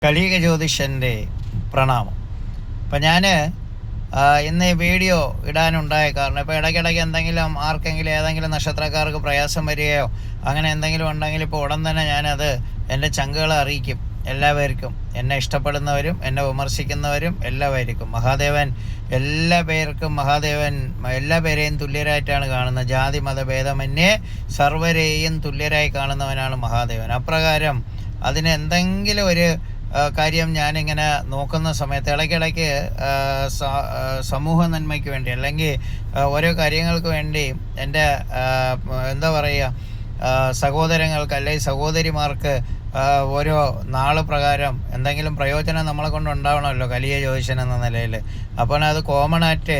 കലിയുഗ ജ്യോതിഷൻ്റെ പ്രണാമം. അപ്പം ഞാൻ ഇന്ന് ഈ വീഡിയോ ഇടാനുണ്ടായ കാരണം ഇപ്പോൾ ഇടയ്ക്കിടയ്ക്ക് എന്തെങ്കിലും ആർക്കെങ്കിലും ഏതെങ്കിലും നക്ഷത്രക്കാർക്ക് പ്രയാസം വരികയോ അങ്ങനെ എന്തെങ്കിലും ഉണ്ടെങ്കിൽ ഇപ്പോൾ ഉടൻ തന്നെ ഞാനത് എൻ്റെ ചങ്കുകളെ അറിയിക്കും. എല്ലാവർക്കും, എന്നെ ഇഷ്ടപ്പെടുന്നവരും എന്നെ വിമർശിക്കുന്നവരും എല്ലാവർക്കും മഹാദേവൻ എല്ലാ പേരെയും തുല്യരായിട്ടാണ് കാണുന്നത്. ജാതി മതഭേദമന്യേ സർവരെയും തുല്യരായി കാണുന്നവനാണ് മഹാദേവൻ. അപ്രകാരം അതിന് എന്തെങ്കിലും ഒരു കാര്യം ഞാനിങ്ങനെ നോക്കുന്ന സമയത്ത് ഇടയ്ക്കിടയ്ക്ക് സമൂഹ നന്മയ്ക്ക് വേണ്ടി അല്ലെങ്കിൽ ഓരോ കാര്യങ്ങൾക്ക് വേണ്ടി എൻ്റെ എന്താ പറയുക സഹോദരങ്ങൾക്ക് അല്ലെങ്കിൽ സഹോദരിമാർക്ക് ഓരോ നാൾ പ്രകാരം എന്തെങ്കിലും പ്രയോജനം നമ്മളെ കൊണ്ട് ഉണ്ടാവണമല്ലോ കലിയ ജ്യോതിഷൻ എന്ന നിലയിൽ. അപ്പോൾ അത് കോമൺ ആയിട്ട്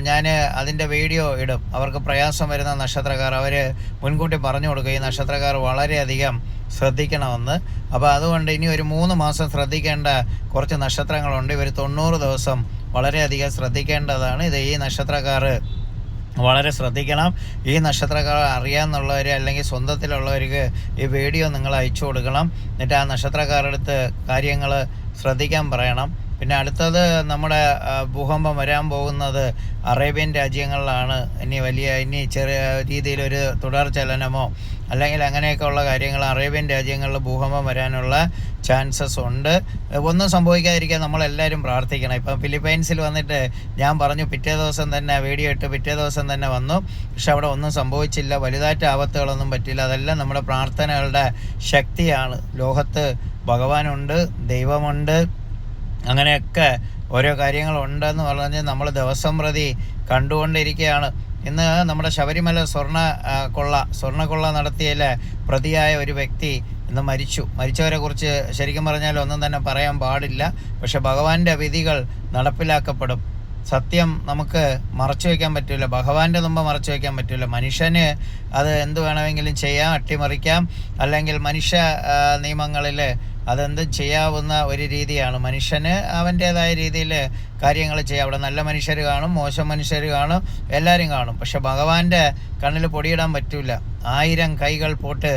ഞാൻ അതിൻ്റെ വീഡിയോ ഇടും. അവർക്ക് പ്രയാസം വരുന്ന നക്ഷത്രക്കാർ അവർ മുൻകൂട്ടി പറഞ്ഞു കൊടുക്കുക, ഈ നക്ഷത്രക്കാർ വളരെയധികം ശ്രദ്ധിക്കണമെന്ന്. അപ്പോൾ അതുകൊണ്ട് ഇനി ഒരു 3 മാസം ശ്രദ്ധിക്കേണ്ട കുറച്ച് നക്ഷത്രങ്ങളുണ്ട്. ഇവർ 90 ദിവസം വളരെയധികം ശ്രദ്ധിക്കേണ്ടതാണ്. ഈ നക്ഷത്രക്കാർ വളരെ ശ്രദ്ധിക്കണം. ഈ നക്ഷത്രക്കാർ അറിയാമെന്നുള്ളവർ അല്ലെങ്കിൽ സ്വന്തത്തിലുള്ളവർക്ക് ഈ വീഡിയോ നിങ്ങൾ അയച്ചു കൊടുക്കണം. എന്നിട്ട് ആ നക്ഷത്രക്കാരുടെ അടുത്ത് കാര്യങ്ങൾ ശ്രദ്ധിക്കാൻ പറയണം. പിന്നെ അടുത്തത് നമ്മുടെ ഭൂകമ്പം വരാൻ പോകുന്നത് അറേബ്യൻ രാജ്യങ്ങളിലാണ്. ഇനി ചെറിയ രീതിയിലൊരു തുടർ ചലനമോ അല്ലെങ്കിൽ അങ്ങനെയൊക്കെ ഉള്ള കാര്യങ്ങൾ അറേബ്യൻ രാജ്യങ്ങളിൽ ഭൂകമ്പം വരാനുള്ള ചാൻസസ് ഉണ്ട്. ഒന്നും സംഭവിക്കാതിരിക്കാൻ നമ്മളെല്ലാവരും പ്രാർത്ഥിക്കണം. ഇപ്പം ഫിലിപ്പൈൻസിൽ വന്നിട്ട് ഞാൻ പറഞ്ഞു, പിറ്റേ ദിവസം തന്നെ വീഡിയോ ഇട്ട് പിറ്റേ ദിവസം തന്നെ വന്നു. പക്ഷെ അവിടെ ഒന്നും സംഭവിച്ചില്ല, വലുതായിട്ട് ആപത്തുകളൊന്നും പറ്റില്ല. അതെല്ലാം നമ്മുടെ പ്രാർത്ഥനകളുടെ ശക്തിയാണ്. ലോകത്ത് ഭഗവാനുണ്ട്, ദൈവമുണ്ട്, അങ്ങനെയൊക്കെ ഓരോ കാര്യങ്ങളുണ്ടെന്ന് പറഞ്ഞ് നമ്മൾ ദിവസം പ്രതി കണ്ടുകൊണ്ടിരിക്കുകയാണ്. ഇന്ന് നമ്മുടെ ശബരിമല സ്വർണ്ണക്കൊള്ള നടത്തിയതിൽ പ്രതിയായ ഒരു വ്യക്തി ഇന്ന് മരിച്ചവരെ കുറിച്ച് ശരിക്കും പറഞ്ഞാൽ ഒന്നും തന്നെ പറയാൻ പാടില്ല. പക്ഷെ ഭഗവാന്റെ വിധികൾ നടപ്പിലാക്കപ്പെടും. സത്യം നമുക്ക് മറച്ചു വയ്ക്കാൻ പറ്റില്ല, ഭഗവാന്റെ മുമ്പ് മറച്ചു വയ്ക്കാൻ പറ്റില്ല. മനുഷ്യന് അത് എന്ത് വേണമെങ്കിലും ചെയ്യാം, അട്ടിമറിക്കാം. അല്ലെങ്കിൽ മനുഷ്യ നിയമങ്ങളിൽ അതെന്തും ചെയ്യാവുന്ന ഒരു രീതിയാണ്. മനുഷ്യന് അവൻ്റേതായ രീതിയിൽ കാര്യങ്ങൾ ചെയ്യാം. അവിടെ നല്ല മനുഷ്യർ കാണും, മോശം മനുഷ്യർ കാണും, എല്ലാവരും കാണും. പക്ഷെ ഭഗവാന്റെ കണ്ണിൽ പൊടിയിടാൻ പറ്റില്ല. 1000 കൈകൾ പോട്ട്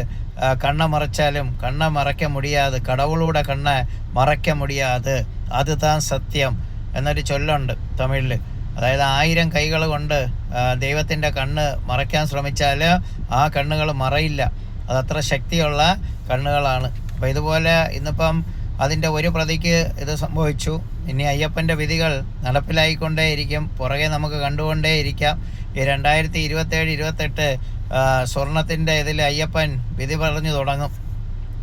കണ്ണ മറച്ചാലും കണ്ണ മറയ്ക്ക മുടിയാതെ, കടവുളൂടെ കണ്ണ മറയ്ക്ക മുടിയാതെ, അത് താൻ സത്യം എന്നൊരു ചൊല്ലുണ്ട് തമിഴിൽ. അതായത് 1000 കൈകൾ കൊണ്ട് ദൈവത്തിൻ്റെ കണ്ണ് മറയ്ക്കാൻ ശ്രമിച്ചാൽ ആ കണ്ണുകൾ മറയില്ല. അതത്ര ശക്തിയുള്ള കണ്ണുകളാണ്. അപ്പോൾ ഇതുപോലെ ഇന്നിപ്പം അതിൻ്റെ ഒരു പ്രതിക്ക് ഇത് സംഭവിച്ചു. ഇനി അയ്യപ്പൻ്റെ വിധികൾ നടപ്പിലായിക്കൊണ്ടേയിരിക്കും, പുറകെ നമുക്ക് കണ്ടുകൊണ്ടേയിരിക്കാം. ഈ 2027-28 സ്വർണത്തിൻ്റെ ഇതിൽ അയ്യപ്പൻ വിധി പറഞ്ഞു തുടങ്ങും.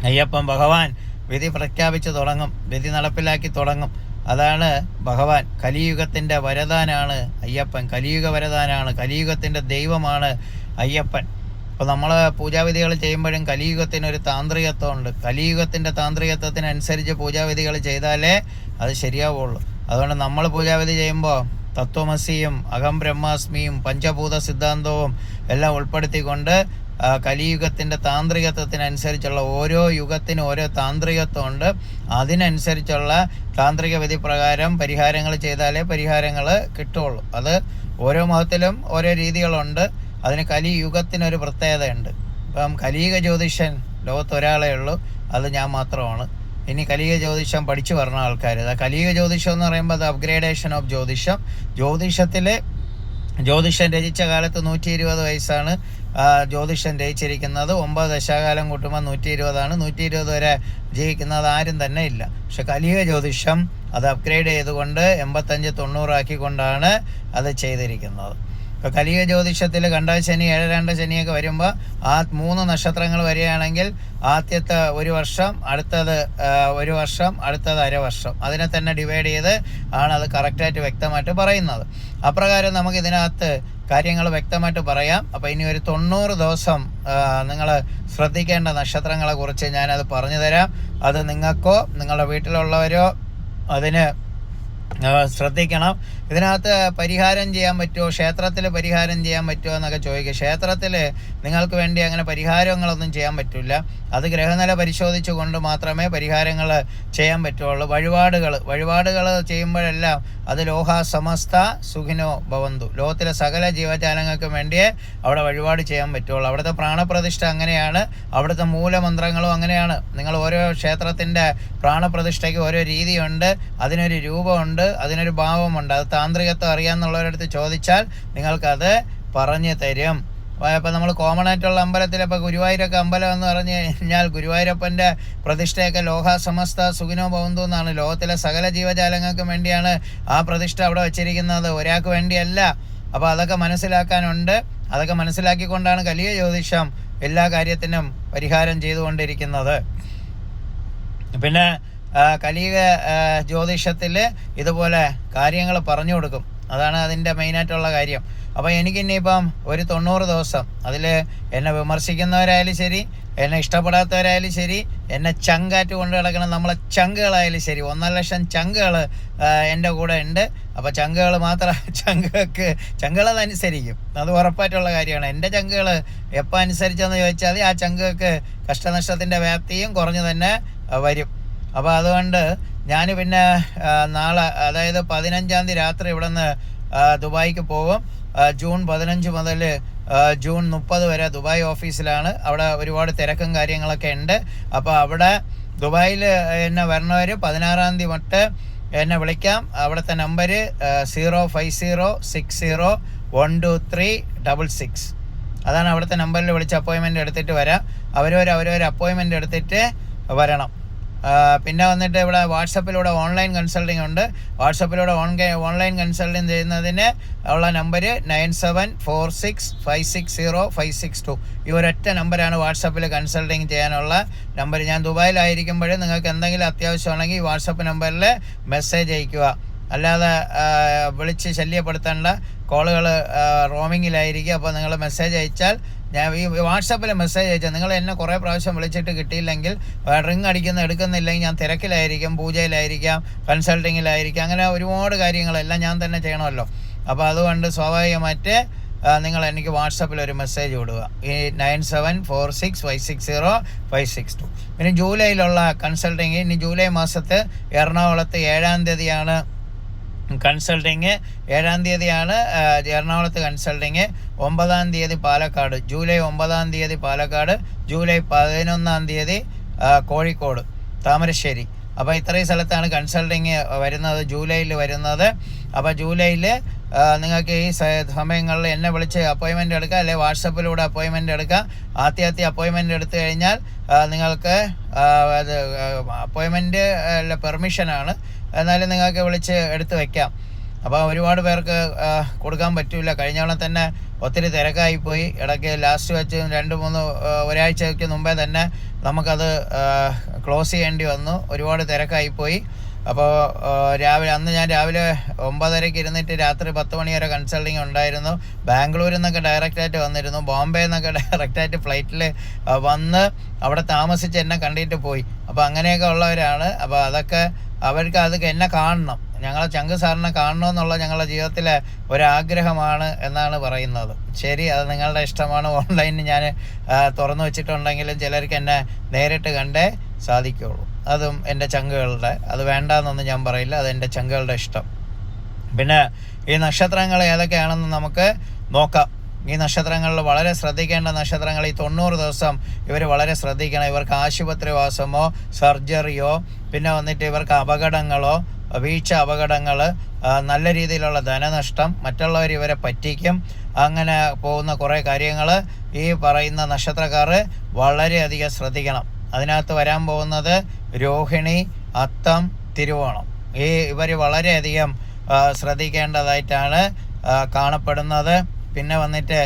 അയ്യപ്പൻ ഭഗവാൻ വിധി പ്രഖ്യാപിച്ച് തുടങ്ങും, വിധി നടപ്പിലാക്കി തുടങ്ങും. അതാണ് ഭഗവാൻ. കലിയുഗത്തിൻ്റെ വരദാനാണ് അയ്യപ്പൻ, കലിയുഗ വരദാനാണ്, കലിയുഗത്തിൻ്റെ ദൈവമാണ് അയ്യപ്പൻ. അപ്പോൾ നമ്മൾ പൂജാവിധികൾ ചെയ്യുമ്പോഴും കലിയുഗത്തിനൊരു താന്ത്രികത്വമുണ്ട്. കലിയുഗത്തിൻ്റെ താന്ത്രികത്വത്തിനനുസരിച്ച് പൂജാവിധികൾ ചെയ്താലേ അത് ശരിയാവുള്ളൂ. അതുകൊണ്ട് നമ്മൾ പൂജാവിധി ചെയ്യുമ്പോൾ തത്വമസിയും അഹം ബ്രഹ്മാസ്മിയും പഞ്ചഭൂത സിദ്ധാന്തവും എല്ലാം ഉൾപ്പെടുത്തിക്കൊണ്ട് കലിയുഗത്തിൻ്റെ താന്ത്രികത്വത്തിനനുസരിച്ചുള്ള ഓരോ യുഗത്തിനും ഓരോ താന്ത്രികത്വമുണ്ട്. അതിനനുസരിച്ചുള്ള താന്ത്രിക വിധി പ്രകാരം പരിഹാരങ്ങൾ ചെയ്താലേ പരിഹാരങ്ങൾ കിട്ടുള്ളൂ. അത് ഓരോ മതത്തിലും ഓരോ രീതികളുണ്ട്. അതിന് കലിയുഗത്തിനൊരു പ്രത്യേകതയുണ്ട്. ഇപ്പം കലിയുഗ ജ്യോതിഷൻ ലോകത്തൊരാളേ ഉള്ളൂ, അത് ഞാൻ മാത്രമാണ്. ഇനി കലിയുഗ ജ്യോതിഷം പഠിച്ചു പറഞ്ഞ ആൾക്കാർ, കലിയുഗ ജ്യോതിഷം എന്ന് പറയുമ്പോൾ അത് അപ്ഗ്രേഡേഷൻ ഓഫ് ജ്യോതിഷം. ജ്യോതിഷം രചിച്ച കാലത്ത് 120 വയസ്സാണ് ജ്യോതിഷം രചിച്ചിരിക്കുന്നത്. 9 ദശാകാലം കൂട്ടുമ്പോൾ 120 120 വരെ ജീവിക്കുന്നത് ആരും തന്നെ ഇല്ല. പക്ഷെ കലിയുഗ ജ്യോതിഷം അത് അപ്ഗ്രേഡ് ചെയ്തുകൊണ്ട് 85-90 ആക്കിക്കൊണ്ടാണ് അത് ചെയ്തിരിക്കുന്നത്. ഇപ്പോൾ കലിയുഗ ജ്യോതിഷത്തിൽ കണ്ടശനി 7-2 ശനിയൊക്കെ വരുമ്പോൾ ആ 3 നക്ഷത്രങ്ങൾ വരികയാണെങ്കിൽ ആദ്യത്തെ 1 വർഷം, അടുത്തത് 1 വർഷം, അടുത്തത് അര വർഷം, അതിനെ തന്നെ ഡിവൈഡ് ചെയ്ത് ആണ് അത് കറക്റ്റായിട്ട് വ്യക്തമായിട്ട് പറയുന്നത്. അപ്രകാരം നമുക്ക് ഇതിനകത്ത് കാര്യങ്ങൾ വ്യക്തമായിട്ട് പറയാം. അപ്പോൾ ഇനി ഒരു 90 ദിവസം നിങ്ങൾ ശ്രദ്ധിക്കേണ്ട നക്ഷത്രങ്ങളെ കുറിച്ച് ഞാനത് പറഞ്ഞു തരാം. അത് നിങ്ങൾക്കോ നിങ്ങളുടെ വീട്ടിലുള്ളവരോ അതിന് ശ്രദ്ധിക്കണം. ഇതിനകത്ത് പരിഹാരം ചെയ്യാൻ പറ്റുമോ, ക്ഷേത്രത്തിൽ പരിഹാരം ചെയ്യാൻ പറ്റുമോ എന്നൊക്കെ ചോദിക്കുക. ക്ഷേത്രത്തിൽ നിങ്ങൾക്ക് വേണ്ടി അങ്ങനെ പരിഹാരങ്ങളൊന്നും ചെയ്യാൻ പറ്റില്ല. അത് ഗ്രഹനില പരിശോധിച്ചു കൊണ്ട് മാത്രമേ പരിഹാരങ്ങൾ ചെയ്യാൻ പറ്റുള്ളൂ. വഴിപാടുകൾ ചെയ്യുമ്പോഴെല്ലാം അത് ലോഹ സമസ്ത സുഖിനോ ഭവന്തു, ലോകത്തിലെ സകല ജീവജാലങ്ങൾക്കും വേണ്ടിയേ അവിടെ വഴിപാട് ചെയ്യാൻ പറ്റുള്ളൂ. അവിടുത്തെ പ്രാണപ്രതിഷ്ഠ അങ്ങനെയാണ്, അവിടുത്തെ മൂലമന്ത്രങ്ങളും അങ്ങനെയാണ്. നിങ്ങൾ ഓരോ ക്ഷേത്രത്തിൻ്റെ പ്രാണപ്രതിഷ്ഠയ്ക്ക് ഓരോ രീതിയുണ്ട്, അതിനൊരു രൂപമുണ്ട്, അതിനൊരു ഭാവമുണ്ട്. അത് താന്ത്രികത്വം അറിയാമെന്നുള്ളവരടുത്ത് ചോദിച്ചാൽ നിങ്ങൾക്കത് പറഞ്ഞു തരും. ഇപ്പോൾ നമ്മൾ കോമൺ ആയിട്ടുള്ള അമ്പലത്തിൽ, ഇപ്പോൾ ഗുരുവായൂരൊക്കെ അമ്പലം എന്ന് പറഞ്ഞു കഴിഞ്ഞാൽ ഗുരുവായൂരപ്പൻ്റെ പ്രതിഷ്ഠയൊക്കെ ലോഹ സമസ്ത സുഖിനോ ഭവന്തു എന്നാണ്. ലോകത്തിലെ സകല ജീവജാലങ്ങൾക്കും വേണ്ടിയാണ് ആ പ്രതിഷ്ഠ അവിടെ വച്ചിരിക്കുന്നത്, ഒരാൾക്ക് വേണ്ടിയല്ല. അപ്പോൾ അതൊക്കെ മനസ്സിലാക്കാനുണ്ട്. അതൊക്കെ മനസ്സിലാക്കിക്കൊണ്ടാണ് കലിയ ജ്യോതിഷം എല്ലാ കാര്യത്തിനും പരിഹാരം ചെയ്തുകൊണ്ടിരിക്കുന്നത്. പിന്നെ കലിക ജ്യോതിഷത്തിൽ ഇതുപോലെ കാര്യങ്ങൾ പറഞ്ഞു കൊടുക്കും. അതാണ് അതിൻ്റെ മെയിനായിട്ടുള്ള കാര്യം. അപ്പോൾ എനിക്കിനിയിപ്പം ഒരു 90 ദിവസം അതിൽ എന്നെ വിമർശിക്കുന്നവരായാലും ശരി, എന്നെ ഇഷ്ടപ്പെടാത്തവരായാലും ശരി, എന്നെ ചങ്കാറ്റ് കൊണ്ട് കിടക്കണം നമ്മളെ ചങ്കുകളായാലും ശരി, 1,00,000 ചങ്കുകൾ എൻ്റെ കൂടെ ഉണ്ട്. അപ്പോൾ ചങ്കുകൾ മാത്രം ചങ്കുകൾ അനുസരിക്കും, അത് ഉറപ്പായിട്ടുള്ള കാര്യമാണ്. എൻ്റെ ചങ്കുകൾ എപ്പോൾ അനുസരിച്ചെന്ന് ചോദിച്ചാൽ ആ ചങ്കുകൾക്ക് കഷ്ടനഷ്ടത്തിൻ്റെ വ്യാപ്തിയും കുറഞ്ഞു തന്നെ വരും. അപ്പോൾ അതുകൊണ്ട് ഞാൻ പിന്നെ നാളെ, അതായത് 15-ാം തീയതി രാത്രി ഇവിടെ നിന്ന് ദുബായിക്ക് പോകും. ജൂൺ 15 മുതൽ ജൂൺ 30 വരെ ദുബായ് ഓഫീസിലാണ്. അവിടെ ഒരുപാട് തിരക്കും കാര്യങ്ങളൊക്കെ ഉണ്ട്. അപ്പോൾ അവിടെ ദുബായിൽ എന്നെ വരണവർ 16-ാം തീയതി തൊട്ട് എന്നെ വിളിക്കാം. അവിടുത്തെ നമ്പർ 05060123666. അതാണ് അവിടുത്തെ നമ്പറിൽ വിളിച്ച് അപ്പോയിൻമെൻറ്റ് എടുത്തിട്ട് വരാം. അവരവർ അപ്പോയിൻമെൻറ്റ് എടുത്തിട്ട് വരണം. പിന്നെ വന്നിട്ട് ഇവിടെ വാട്സപ്പിലൂടെ ഓൺലൈൻ കൺസൾട്ടിങ് ഉണ്ട്. വാട്സപ്പിലൂടെ ഓൺലൈൻ കൺസൾട്ടിങ് ചെയ്യുന്നതിന് ഉള്ള നമ്പർ 9746560562. ഈ ഒരൊറ്റ നമ്പറാണ് വാട്സപ്പിൽ കൺസൾട്ടിങ് ചെയ്യാനുള്ള നമ്പർ. ഞാൻ ദുബായിലായിരിക്കുമ്പോൾ നിങ്ങൾക്ക് എന്തെങ്കിലും അത്യാവശ്യമാണെങ്കിൽ ഈ വാട്സപ്പ് നമ്പറിൽ മെസ്സേജ് അയയ്ക്കുക. അല്ലാതെ വിളിച്ച് ശല്യപ്പെടുത്തേണ്ട. കോളുകൾ റോമിങ്ങിലായിരിക്കും. അപ്പോൾ നിങ്ങൾ മെസ്സേജ് അയച്ചാൽ, ഞാൻ ഈ വാട്സപ്പിൽ മെസ്സേജ് അയച്ചാൽ, നിങ്ങൾ എന്നെ കുറേ പ്രാവശ്യം വിളിച്ചിട്ട് കിട്ടിയില്ലെങ്കിൽ, റിങ് എടുക്കുന്നില്ലെങ്കിൽ ഞാൻ തിരക്കിലായിരിക്കും, പൂജയിലായിരിക്കാം, കൺസൾട്ടിങ്ങിലായിരിക്കാം, അങ്ങനെ ഒരുപാട് കാര്യങ്ങളെല്ലാം ഞാൻ തന്നെ ചെയ്യണമല്ലോ. അപ്പോൾ അതുകൊണ്ട് സ്വാഭാവികമായിട്ട് നിങ്ങൾ എനിക്ക് വാട്സപ്പിൽ ഒരു മെസ്സേജ് വിടുക, ഈ 9746560562. പിന്നെ ജൂലൈയിലുള്ള കൺസൾട്ടിങ്, ഇനി ജൂലൈ മാസത്ത് എറണാകുളത്ത് 7-ാം തീയതിയാണ് കൺസൾട്ടിങ്. 7-ാം തീയതിയാണ് എറണാകുളത്ത് കൺസൾട്ടിങ്. 9-ാം തീയതി പാലക്കാട്, ജൂലൈ 9-ാം തീയതി പാലക്കാട്, ജൂലൈ 11-ാം തീയതി കോഴിക്കോട് താമരശ്ശേരി. അപ്പോൾ ഇത്രയും സ്ഥലത്താണ് കൺസൾട്ടിങ് വരുന്നത്, ജൂലൈയിൽ വരുന്നത്. അപ്പോൾ ജൂലൈയിൽ നിങ്ങൾക്ക് ഈ സമയങ്ങളിൽ എന്നെ വിളിച്ച് അപ്പോയിൻമെൻറ്റ് എടുക്കുക, അല്ലെങ്കിൽ വാട്സപ്പിലൂടെ അപ്പോയിൻമെൻറ്റ് എടുക്കുക. ആദ്യം അപ്പോയിൻമെൻറ്റ് എടുത്തു കഴിഞ്ഞാൽ നിങ്ങൾക്ക് അത് അപ്പോയിൻമെൻറ്റ് അല്ല, പെർമിഷനാണ്, എന്നാലും നിങ്ങൾക്ക് വിളിച്ച് എടുത്ത് വയ്ക്കാം. അപ്പോൾ ഒരുപാട് പേർക്ക് കൊടുക്കാൻ പറ്റില്ല. കഴിഞ്ഞോളം തന്നെ ഒത്തിരി തിരക്കായിപ്പോയി. ഇടയ്ക്ക് ലാസ്റ്റ് വെച്ച് 2-3 ഒരാഴ്ചയ്ക്ക് മുമ്പേ തന്നെ നമുക്കത് ക്ലോസ് ചെയ്യേണ്ടി വന്നു, ഒരുപാട് തിരക്കായിപ്പോയി. അപ്പോൾ അന്ന് ഞാൻ രാവിലെ 9:30 ഇരുന്നിട്ട് രാത്രി 10 മണി വരെ കൺസൾട്ടിങ് ഉണ്ടായിരുന്നു. ബാംഗ്ലൂരിൽ നിന്നൊക്കെ ഡയറക്റ്റായിട്ട് വന്നിരുന്നു, ബോംബെ നിന്നൊക്കെ ഡയറക്റ്റായിട്ട് ഫ്ലൈറ്റിൽ വന്ന് അവിടെ താമസിച്ച് എന്നെ കണ്ടിട്ട് പോയി. അപ്പോൾ അങ്ങനെയൊക്കെ ഉള്ളവരാണ്. അപ്പോൾ അവർക്ക് അതൊക്കെ എന്നെ കാണണം, ഞങ്ങളെ ചങ്ക് സാറിനെ കാണണമെന്നുള്ള ഞങ്ങളുടെ ജീവിതത്തിലെ ഒരാഗ്രഹമാണ് എന്നാണ് പറയുന്നത്. ശരി, അത് നിങ്ങളുടെ ഇഷ്ടമാണ്. ഓൺലൈനിൽ ഞാൻ തുറന്നു വെച്ചിട്ടുണ്ടെങ്കിലും ചിലർക്ക് എന്നെ നേരിട്ട് കണ്ടേ സാധിക്കുകയുള്ളൂ. അതും എൻ്റെ ചങ്കുകളുടെ, അത് വേണ്ടാന്നൊന്നും ഞാൻ പറയില്ല, അതെൻ്റെ ചങ്കുകളുടെ ഇഷ്ടം. പിന്നെ ഈ നക്ഷത്രങ്ങൾ ഏതൊക്കെയാണെന്ന് നമുക്ക് നോക്കാം. ഈ നക്ഷത്രങ്ങളിൽ വളരെ ശ്രദ്ധിക്കേണ്ട നക്ഷത്രങ്ങൾ, ഈ 90 ദിവസം ഇവർ വളരെ ശ്രദ്ധിക്കണം. ഇവർക്ക് ആശുപത്രിവാസമോ സർജറിയോ, പിന്നെ വന്നിട്ട് ഇവർക്ക് അപകടങ്ങളോ, വീഴ്ച അപകടങ്ങൾ, നല്ല രീതിയിലുള്ള ധനനഷ്ടം, മറ്റുള്ളവർ ഇവരെ പറ്റിക്കും, അങ്ങനെ പോകുന്ന കുറേ കാര്യങ്ങൾ ഈ പറയുന്ന നക്ഷത്രക്കാർ വളരെയധികം ശ്രദ്ധിക്കണം. അതിനകത്ത് വരാൻ പോകുന്നത് രോഹിണി, അത്തം, തിരുവോണം. ഇവർ വളരെയധികം ശ്രദ്ധിക്കേണ്ടതായിട്ടാണ് കാണപ്പെടുന്നത്. പിന്നെ വന്നിട്ട്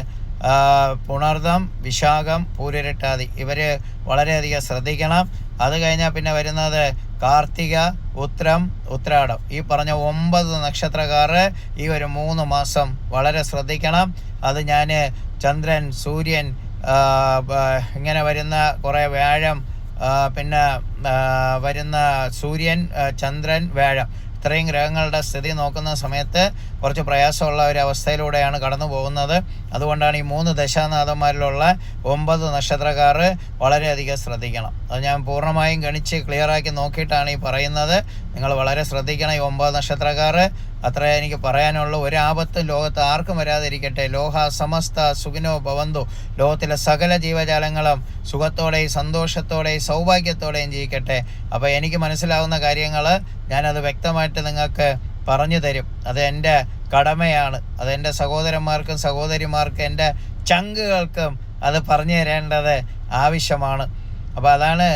പുണർദം, വിശാഖം, പൂരുരുട്ടാതി, ഇവർ വളരെയധികം ശ്രദ്ധിക്കണം. അത് കഴിഞ്ഞാൽ പിന്നെ വരുന്നത് കാർത്തിക, ഉത്രം, ഉത്രാടം. ഈ പറഞ്ഞ 9 നക്ഷത്രക്കാർ ഈ ഒരു 3 മാസം വളരെ ശ്രദ്ധിക്കണം. അത് ഞാൻ ചന്ദ്രൻ, സൂര്യൻ, ഇങ്ങനെ വരുന്ന കുറേ വ്യാഴം, പിന്നെ വരുന്ന സൂര്യൻ, ചന്ദ്രൻ, വ്യാഴം, ഇത്രയും ഗ്രഹങ്ങളുടെ സ്ഥിതി നോക്കുന്ന സമയത്ത് കുറച്ച് പ്രയാസമുള്ള ഒരു അവസ്ഥയിലൂടെയാണ് കടന്നു പോകുന്നത്. അതുകൊണ്ടാണ് ഈ 3 ദശാനാഥന്മാരിലുള്ള 9 നക്ഷത്രക്കാർ വളരെയധികം ശ്രദ്ധിക്കണം. അത് ഞാൻ പൂർണ്ണമായും ഗണിച്ച് ക്ലിയറാക്കി നോക്കിയിട്ടാണ് ഈ പറയുന്നത്. നിങ്ങൾ വളരെ ശ്രദ്ധിക്കണം. ഈ 9 നക്ഷത്രക്കാർ അത്രേ എനിക്ക് പറയാനുള്ളൂ. ഒരാപത്തും ലോകത്ത് ആർക്കും വരാതിരിക്കട്ടെ. ലോഹ സമസ്ത സുഖിനോ ഭവന്തു. ലോകത്തിലെ സകല ജീവജാലങ്ങളും സുഖത്തോടെയും സന്തോഷത്തോടെയും സൗഭാഗ്യത്തോടെയും ജീവിക്കട്ടെ. അപ്പോൾ എനിക്ക് മനസ്സിലാവുന്ന കാര്യങ്ങൾ ഞാനത് വ്യക്തമായിട്ട് നിങ്ങൾക്ക് പറഞ്ഞു തരും. അത് എൻ്റെ കടമയാണ്. അതെൻ്റെ സഹോദരന്മാർക്കും സഹോദരിമാർക്കും എൻ്റെ ചങ്കുകൾക്കും അത് പറഞ്ഞു തരേണ്ടത് ആവശ്യമാണ്. അപ്പോൾ അതാണ്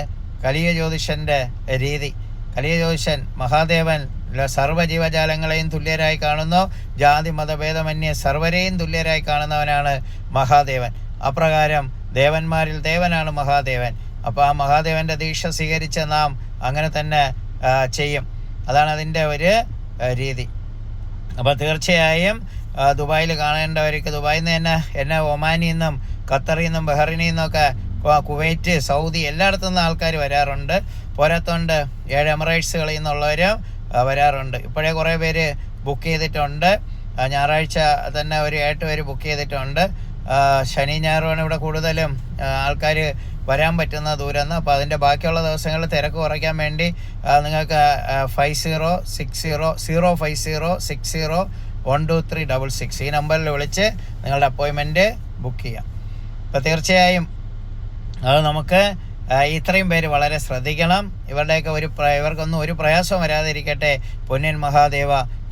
കലിയ ജ്യോതിഷൻ്റെ രീതി. കലിയ ജ്യോതിഷൻ മഹാദേവൻ സർവ്വജീവജാലങ്ങളെയും തുല്യരായി കാണുന്നു. ജാതി മതഭേദമന്യേ സർവരെയും തുല്യരായി കാണുന്നവനാണ് മഹാദേവൻ. അപ്രകാരം ദേവന്മാരിൽ ദേവനാണ് മഹാദേവൻ. അപ്പോൾ ആ മഹാദേവൻ്റെ ദീക്ഷ സ്വീകരിച്ച നാം അങ്ങനെ തന്നെ ചെയ്യും. അതാണ് അതിൻ്റെ ഒരു രീതി. അപ്പോൾ തീർച്ചയായും ദുബായിൽ കാണേണ്ടവർക്ക് ദുബായിൽ നിന്ന് തന്നെ എന്നെ ഒമാനിൽ നിന്നും ഖത്തറിൽ നിന്നും ബഹ്റിനിൽ നിന്നൊക്കെ കുവൈറ്റ് സൗദി എല്ലായിടത്തു നിന്നും ആൾക്കാർ വരാറുണ്ട്. പോരാത്തോണ്ട് 7 എമിറേറ്റ്സുകളിൽ നിന്നുള്ളവരും വരാറുണ്ട്. ഇപ്പോഴേ കുറേ പേര് ബുക്ക് ചെയ്തിട്ടുണ്ട്. ഞായറാഴ്ച തന്നെ ഒരു 8 പേര് ബുക്ക് ചെയ്തിട്ടുണ്ട്. ശനി ഞായറുമാണ് ഇവിടെ കൂടുതലും ആൾക്കാർ വരാൻ പറ്റുന്ന ദൂരം. അപ്പോൾ അതിൻ്റെ ബാക്കിയുള്ള ദിവസങ്ങളിൽ തിരക്ക് കുറയ്ക്കാൻ വേണ്ടി നിങ്ങൾക്ക് 506050601236 ഈ നമ്പറിൽ വിളിച്ച് നിങ്ങളുടെ അപ്പോയിൻമെൻറ്റ് ബുക്ക് ചെയ്യാം. അപ്പോൾ തീർച്ചയായും അത് നമുക്ക് ഇത്രയും പേര് വളരെ ശ്രദ്ധിക്കണം. ഇവർക്കൊന്നും ഒരു പ്രയാസവും വരാതിരിക്കട്ടെ. പൊന്നിൻ മഹാദേവ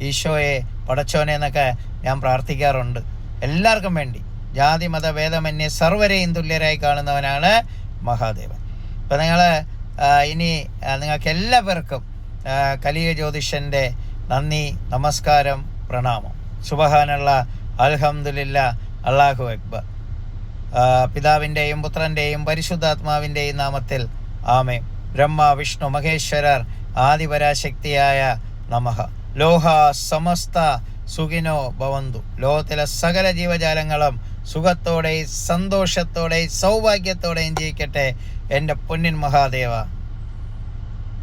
ഈശോയെ പടച്ചോനെ എന്നൊക്കെ ഞാൻ പ്രാർത്ഥിക്കാറുണ്ട്. എല്ലാവർക്കും വേണ്ടി ജാതി മതഭേദമന്യേ സർവരെയും തുല്യരായി കാണുന്നവനാണ് മഹാദേവൻ. അപ്പോൾ ഇനി നിങ്ങൾക്ക് എല്ലാവർക്കും കലിയ ജ്യോതിഷൻ്റെ നന്ദി, നമസ്കാരം, പ്രണാമം. സുബ്ഹാനല്ലാഹ്, അൽഹംദുലില്ലാഹ്, അല്ലാഹു അക്ബർ. പിതാവിൻ്റെയും പുത്രൻ്റെയും പരിശുദ്ധാത്മാവിൻ്റെയും നാമത്തിൽ ആമേൻ. ബ്രഹ്മ വിഷ്ണു മഹേശ്വരർ ആദിപരാശക്തിയായ നമഃ. ലോഹ സമസ്ത സുഖിനോ ഭവന്തു. ലോകത്തിലെ സകല ജീവജാലങ്ങളും സുഖത്തോടെയും സന്തോഷത്തോടെയും സൗഭാഗ്യത്തോടെയും ജീവിക്കട്ടെ. എൻ്റെ പൊന്നിൻ മഹാദേവ.